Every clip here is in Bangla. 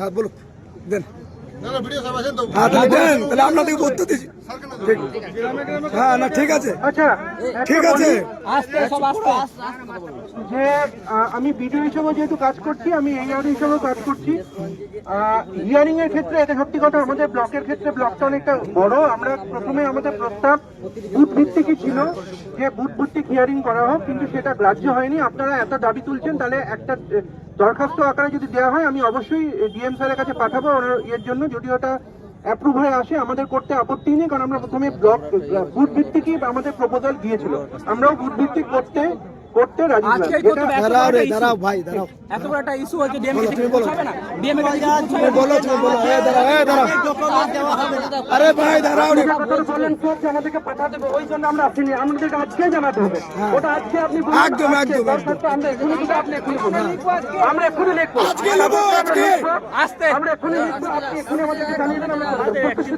হ্যাঁ বলুন দেন। তাহলে আপনাদেরকে উত্তর দিচ্ছি। হ্যাঁ না ঠিক আছে, আচ্ছা ঠিক আছে। যে আমি বিডিও হিসেবে যেহেতু কাজ করছি, আমি এইআর হিসেবেও কাজ করছি। হিয়ারিং এর ক্ষেত্রে এটা সত্যি কথা, আমাদের ব্লকের ক্ষেত্রে ব্লকটা অনেকটা বড়। আমরা প্রথমে আমাদের প্রস্তাব বুথ ভিত্তিকই ছিল যে বুথ ভিত্তিক হিয়ারিং করা হোক, কিন্তু সেটা গ্রাহ্য হয়নি। আপনারা এত দাবি তুলছেন, তাহলে একটা দরখাস্ত আকারে যদি দেওয়া হয় আমি অবশ্যই ডিএম স্যারের কাছে পাঠাবো এর জন্য। যদি ওটা অ্যাপ্রুভ হয়ে আসে আমাদের করতে আপত্তি নেই, কারণ আমরা প্রথমে ব্লক বুথ ভিত্তিকই আমাদের প্রপোজাল দিয়েছিল, আমরাও বুথ ভিত্তিক করতে রাজি ছিলাম। দাঁড়াও ভাই, দাঁড়াও। এত বড় একটা ইস্যু হয়েছে, ডিএম কিছু হবে না, ডিএম এর কাছে তুমি বলো। দাঁড়াও। আরে ভাই দাঁড়াও। বলেন স্যার যে আমাদেরকে পাঠা দেবে, ওই জন্য আমরা আসিনি, আমাদেরকে আজকে জানাতে হবে। ওটা আজকে আপনি একদম আমরা এখনই লিখবো, আমরা এখনই লিখবো, আস্তে আমরা এখনই লিখবো। আপনি এখনই আমাদেরকে জানিয়ে দেন, আমরা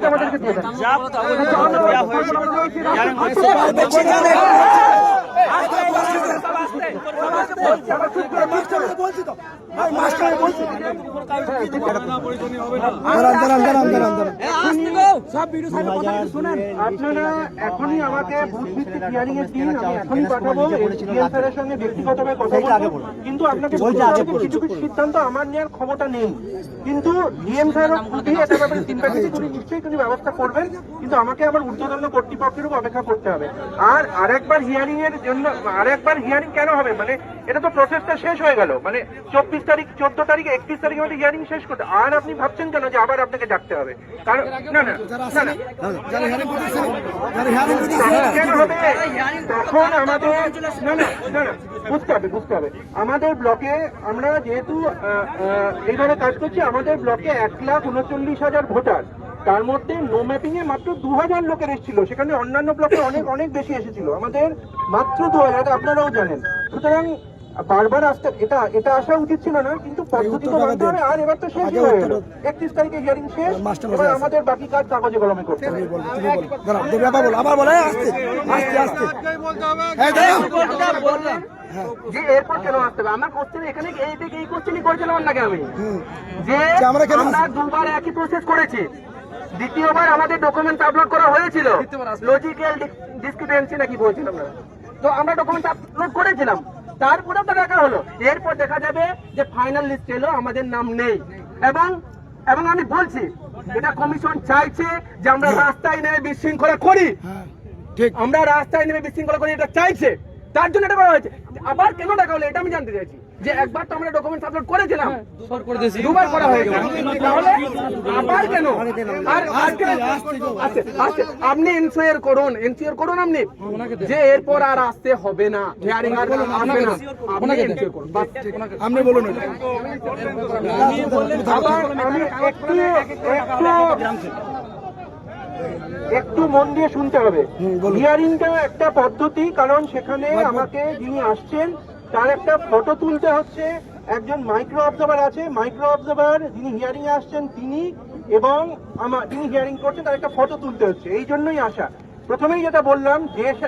আমাদেরকে দিয়ে দেন। আপনারা এখনই আমাকে বুথ ভিত্তিক হিয়ারিং এর দিন, আমি এখনই পাঠাবো, ডিএম স্যারের সঙ্গে ব্যক্তিগতভাবে কথা বলবো। কিন্তু আপনাকে কিছু কিছু সিদ্ধান্ত আমার নেওয়ার ক্ষমতা নেই, কিন্তু ডিএম স্যার এটা ব্যাপারে সিম্প্যাথি করে নিশ্চয়ই তিনি ব্যবস্থা করবেন, কিন্তু আমাকে আমার ঊর্ধ্বতন কর্তৃপক্ষের উপর অপেক্ষা করতে হবে। আর আরেকবার হিয়ারিং এর জন্য আরেকবার হিয়ারিং কেন হবে, মানে এটা তো প্রসেসটা শেষ হয়ে গেল, মানে 24 তারিখ 14 তারিখে 31 তারিখে আমাদের হিয়ারিং শেষ করতে, আর আপনি ভাবছেন কেন যে আবার আপনাকে ডাকতে হবে? কারণ না কেন হবে তখন আমাদের বুঝতে হবে আমাদের ব্লকে আমরা যেহেতু এইভাবে কাজ করছি, আমাদের ব্লকে 1,39,000 ভোটার, তার মধ্যে নো ম্যাপিং এ মাত্র 2,000 লোকের এসেছিল, সেখানে অন্যান্য ব্লকে অনেক বেশি এসেছিল, আমাদের মাত্র 2,000, আপনারাও জানেন। সুতরাং বারবার আসতে এটা আসা উচিত ছিল না, কিন্তু পদ্ধতি তো মানতে হবে। আর এবার তো শেষ হয়ে গেল, 31 তারিখে হিয়ারিং শেষ, এবার আমাদের বাকি কাজ কাগজে কলমে করতে হবে। যে এরপর কেন আসতে হবে? আমার কোশ্চেন এখানে এই কোশ্চেনই করেছিলাম নাকি আমি, যে আমরা দুবার একই প্রসেস করেছি, দ্বিতীয়বার আমাদের ডকুমেন্ট আপলোড করা হয়েছিল, লজিক্যাল ডিসক্রিপেন্সি নাকি বলছিলাম না, তো আমরা ডকুমেন্ট আপলোড করেছিলাম, তারপরে তো দেখা হলো, এরপর দেখা যাবে যে ফাইনাল লিস্ট এলো, আমাদের নাম নেই। এবং আমি বলছি এটা কমিশন চাইছে যে আমরা রাস্তায় নেমে বিশৃঙ্খলা করি, আমরা রাস্তায় নেমে বিশৃঙ্খলা করি, এটা চাইছে, তার জন্য এটা করা হয়েছে। আবার কেন দেখা হলো এটা আমি জানতে চাইছি, যে একবার তো আমরা ডকুমেন্ট আপলোড করেছিলাম, দুবার করা হয়েছে, তাহলে আবার কেন? আর আপনি এনশিওর করুন আপনি যে এরপর আর আসতে হবে না, হিয়ারিং আর আসবে না, আপনি এনশিওর করুন, আপনি বলুন। আবার আমি একটু মন দিয়ে শুনতে হবে। হিয়ারিংটা একটা পদ্ধতি, কারণ সেখানে আমাকে যিনি আসছেন তার একটা ফটো তুলতে হচ্ছে, একজন মাইক্রো অবজার্ভার আছে, মাইক্রো অবজার্ভার যিনি হিয়ারিং এ আসছেন তিনি এবং যিনি হিয়ারিং করছেন তার একটা ফটো তুলতে হচ্ছে, এই জন্যই আসা। প্রথমেই যেটা বললাম,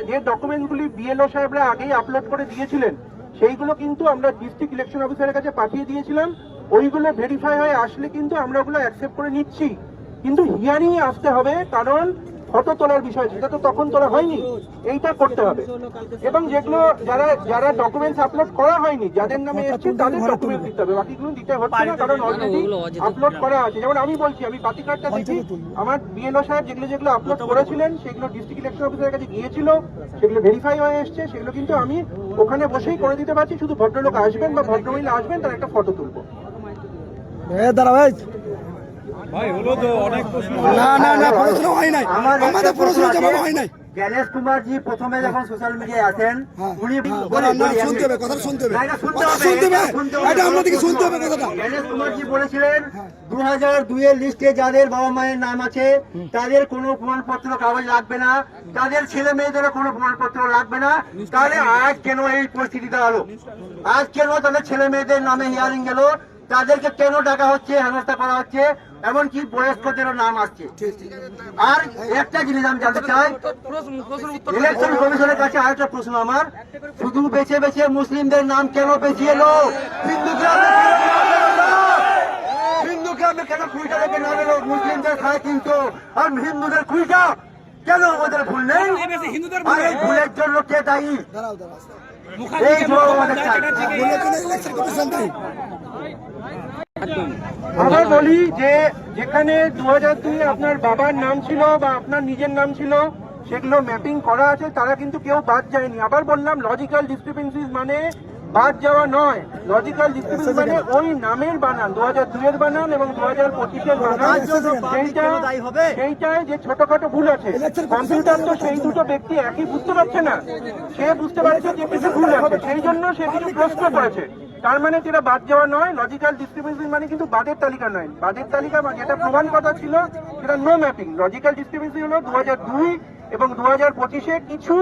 যে ডকুমেন্টগুলি বিএলও সাহেবরা আগেই আপলোড করে দিয়েছিলেন সেইগুলো কিন্তু আমরা ডিস্ট্রিক্ট ইলেকশন অফিসারের কাছে পাঠিয়ে দিয়েছিলাম, ওইগুলো ভেরিফাই হয়ে আসলে কিন্তু আমরা ওগুলো অ্যাকসেপ্ট করে নিচ্ছি, কিন্তু হিয়ারিং এ আসতে হবে, কারণ ফটো তোলার বিষয় সেটা তো তখন তোলা হয়নি, এইটা করতে হবে। এবং যেগুলো যারা ডকুমেন্টস আপলোড করা হয়নি, যাদের নামে এসছে তাদের ডকুমেন্ট দিতে হবে, বাকিগুলো দিতে হচ্ছে না, কারণ অলরেডি আপলোড করা আছে। যেমন আমি বলছি, আমি বাতি কার্ডটা দেখি, আমার বিএলও সাহেব যেগুলো আপলোড করেছিলেন সেগুলো ডিস্ট্রিক্ট ইলেকশন অফিসারের কাছে গিয়েছিল, সেগুলো ভেরিফাই হয়ে এসছে, সেগুলো কিন্তু আমি ওখানে বসেই করে দিতে পারছি, শুধু ভদ্রলোক আসবেন বা ভদ্রমহিলা আসবেন, তার একটা ফটো তুলবো। ভাই হলো তো অনেক প্রশ্ন, না প্রশ্ন হয় নাই, আমাদের প্রশ্ন জবাব হয় নাই। জ্ঞানেশ কুমারজি প্রথমে যখন সোশ্যাল মিডিয়ায় আসেন, উনি জ্ঞানেশ কুমারজি বলেছিলেন 2002 এর লিস্টে যাদের বাবা মায়ের নাম আছে তাদের কোনো প্রমাণপত্র কাগজ লাগবে না, তাদের ছেলে মেয়েদেরও কোনো প্রমাণপত্র লাগবে না, তাহলে আজ কেন এই পরিস্থিতি দাঁড়ালো? আজ কেন তাদের ছেলে মেয়েদের নামে হিয়ারিং গেল? তাদেরকে কেন ডাকা হচ্ছে, হেনস্থা করা হচ্ছে, এমনকি বয়স্কদেরও নাম আসছে? আর একটা জিনিস আমি জানতে চাই, ইলেকশন কমিশনের কাছে আরেকটা প্রশ্ন আমার, শুধু বেছে বেছে মুসলিমদের নাম কেন বেছে এলো? হিন্দুকে গ্রামে কেন কুইটা থেকে না গেল? মুসলিমদের খায় কিন্তু আর হিন্দুদের কুইটা কেন? আমাদের ভুল নেই? হিন্দুদের আর এই ভুলের জন্য কে দায়ী? এই জবাব আমাদের চাই। আবার বলি যে যেখানে 2002 আপনার বাবার নাম ছিল বা আপনার নিজের নাম ছিল, সেগুলো ম্যাপিং করা আছে, তারা কিন্তু কেউ বাদ যায়নি। আবার বললাম লজিক্যাল ডিসক্রিপেন্সিজ মানে বাদ যাওয়া নয়, লজিক্যাল ডিসক্রিপেন্সি মানে ওই নামের বানান, 2002 এর বানান এবং 2025 এর বানান, সেইটায় যে ছোটখাটো ভুল আছে। কম্পিউটার তো সেই দুটো ব্যক্তি একই বুঝতে পারছে না, সে বুঝতে পারছে যে কিছু ভুল আছে, সেই জন্য সে কিছু প্রশ্ন করেছে। তার মানে যেটা বাদ যাওয়া নয়, লজিক্যাল ডিসক্রিপেন্সি মানে কিন্তু বাদের তালিকা নয়। বাদের তালিকা বা যেটা প্রমাণ কথা ছিল সেটা নো ম্যাপিং। লজিক্যাল ডিসক্রিপেন্সি হলো 2002 এবং 2025-এ কিছু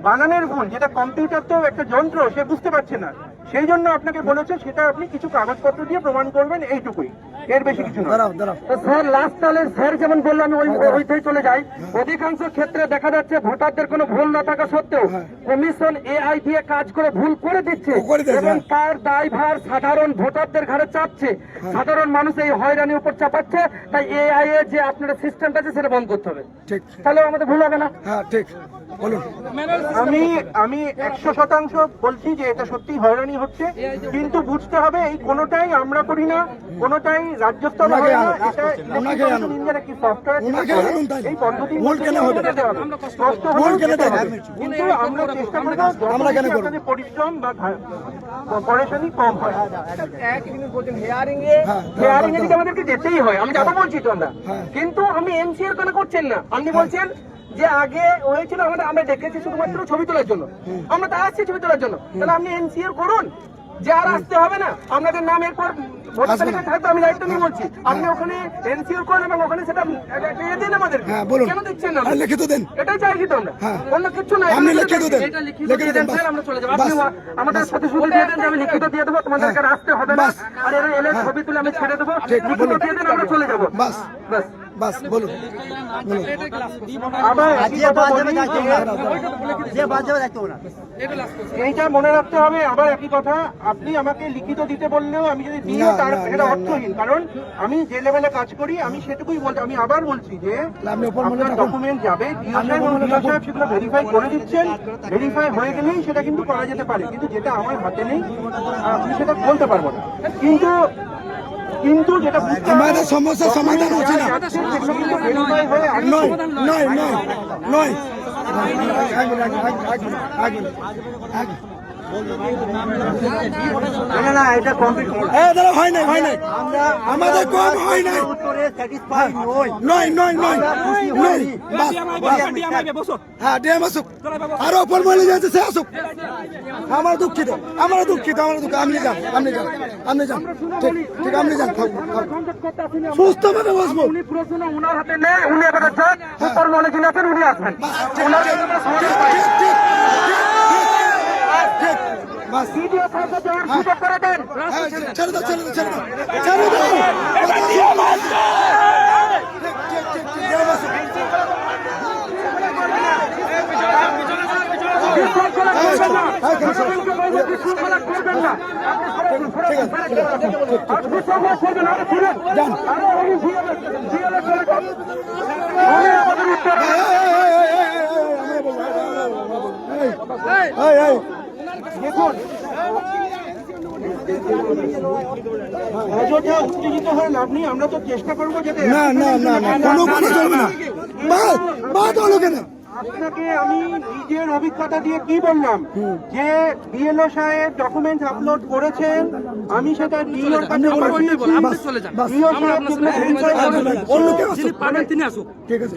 বানানের ভুল, যেটা কম্পিউটার তো একটা যন্ত্র, সে বুঝতে পারছে না, সেই জন্য আপনাকে বলেছে সেটা আপনি কিছু কাগজপত্র দিয়ে প্রমাণ করবেন, এইটুকুই, এর বেশি কিছু নয়। স্যার লাস্ট তাহলে স্যার যেমন বললো আমি ওইটাই চলে যাই। অধিকাংশ ক্ষেত্রে দেখা যাচ্ছে ভোটারদের কোনো ভুল না থাকা সত্ত্বেও কমিশন এআই দিয়ে কাজ করে ভুল করে দিচ্ছে এবং তার দায়ভার সাধারণ ভোটারদের ঘাড়ে চাপছে। সাধারণ মানুষ এই হয়রানির উপর চাপাচ্ছে, তাই এআই এর যে আপনার সিস্টেমটা আছে সেটা বন্ধ করতে হবে। ঠিক, তাহলে আমাদের ভুল হবে না। হ্যাঁ ঠিক বলুন। আমি 100% বলছি যে এটা সত্যি হয়রানি হচ্ছে, কিন্তু বুঝতে হবে এই কোনোটাই আমরা করি না, কোনোটাই রাজ্য স্তরে হয় না, এটা ইলেকট্রিক একটি সফটওয়্যার, এই পদ্ধতি স্পষ্ট হলেও যেতে হবে। কিন্তু আমরা চেষ্টা করবো আপনাদের পরিশ্রম বা পরেশানি কম হয়। হেয়ারিং এ যদি আমাদেরকে যেতেই হয়, আমি যাবো বলছি তো আমরা, কিন্তু আমি এনসিআর কেন করছেন না? আপনি বলছেন যে আগে হয়েছিল আমরা দেখেছি শুধুমাত্র ছবি তোলার জন্য, আমরা তা আসছি ছবি তোলার জন্য, তাহলে আপনি এনসিআর করুন, যে আর আসতে হবে না, আপনাদের নাম এরপর ভোটার তালিকায় থাকবে। আমি দায়িত্ব নিয়ে বলছি, আপনি ওখানে এনসিআর করেন এবং ওখানে সেটা দিন আমাদের, কেন দিচ্ছেন না? লিখিত দেন, এটাই চাইছি তো আমরা, অন্য কিছু না। আপনি লিখিত দেন, লিখিত দেন, আমরা চলে যাবো। আপনি আমাদের সাথে শুধু দিয়ে দেন যে আমি লিখিত দিয়ে দেবো, তোমাদেরকে আসতে হবে না, আর এরা এলে ছবি তুলে আমি ছেড়ে দেবো, লিখিত দিয়ে দেন, আমরা চলে যাবো। বাস বাস বাস বলুন। আবার এইটা মনে রাখতে হবে, আবার একই কথা, আপনি আমাকে লিখিত দিতে বললেও আমি যদি দিও তার এটা অর্থহীন, কারণ আমি যে লেভেলে কাজ করি আমি সেটুকুই বলছি। আমি আবার বলছি যে আপনার ডকুমেন্ট যাবে, ডিও সাহেব সেগুলো ভেরিফাই করে দিচ্ছেন, ভেরিফাই হয়ে গেলেই সেটা কিন্তু করা যেতে পারে, কিন্তু যেটা আমার হাতে নেই আমি সেটা বলতে পারবো না। কিন্তু যেটা আমাদের সমস্যার সমাধান হচ্ছে না, নয় নয় নয় নয় না, এটা কমপ্লিট হয় নাই, হয় নাই, আমাদের কম হয় নাই, নয় নয় নয় নয়, হ্যাঁ ডিএম আসুক, আরো অপর মহিলা যাচ্ছে সে আসুক। আমার দুঃখিত, আমার দুঃখিত, আমার দুঃখ, আপনি যান, আপনি যান, আপনি যান, ঠিক ঠিক, আপনি যান, সুস্থ ভাবে বসবো। উনি প্রশ্ন উনার হাতে নেই, উনি এবারে যান, উপর মনে যিনি আছেন উনি আসবেন। ভিডিও সাহায্য দেওয়ার সুযোগ করে দেন। ছেড়ে দাও, ছেড়ে দাও, ছেড়ে দাও, ছেড়ে দাও। দেখুন, অযথা উত্তেজিত হয়ে লাভ নেই, আমরা তো চেষ্টা করবো যাতে না না না না, কোনো কথা চলবে না, বাদ হলো কেন? আপনাকে আমি নিজের অভিজ্ঞতা দিয়ে কি বললাম যে বিএলও সাহেব ডকুমেন্ট আপলোড করেছেন, আমি সেটা ডিওর কাছে পাঠিয়েছি, ডিও সাহেব ঠিক আছে।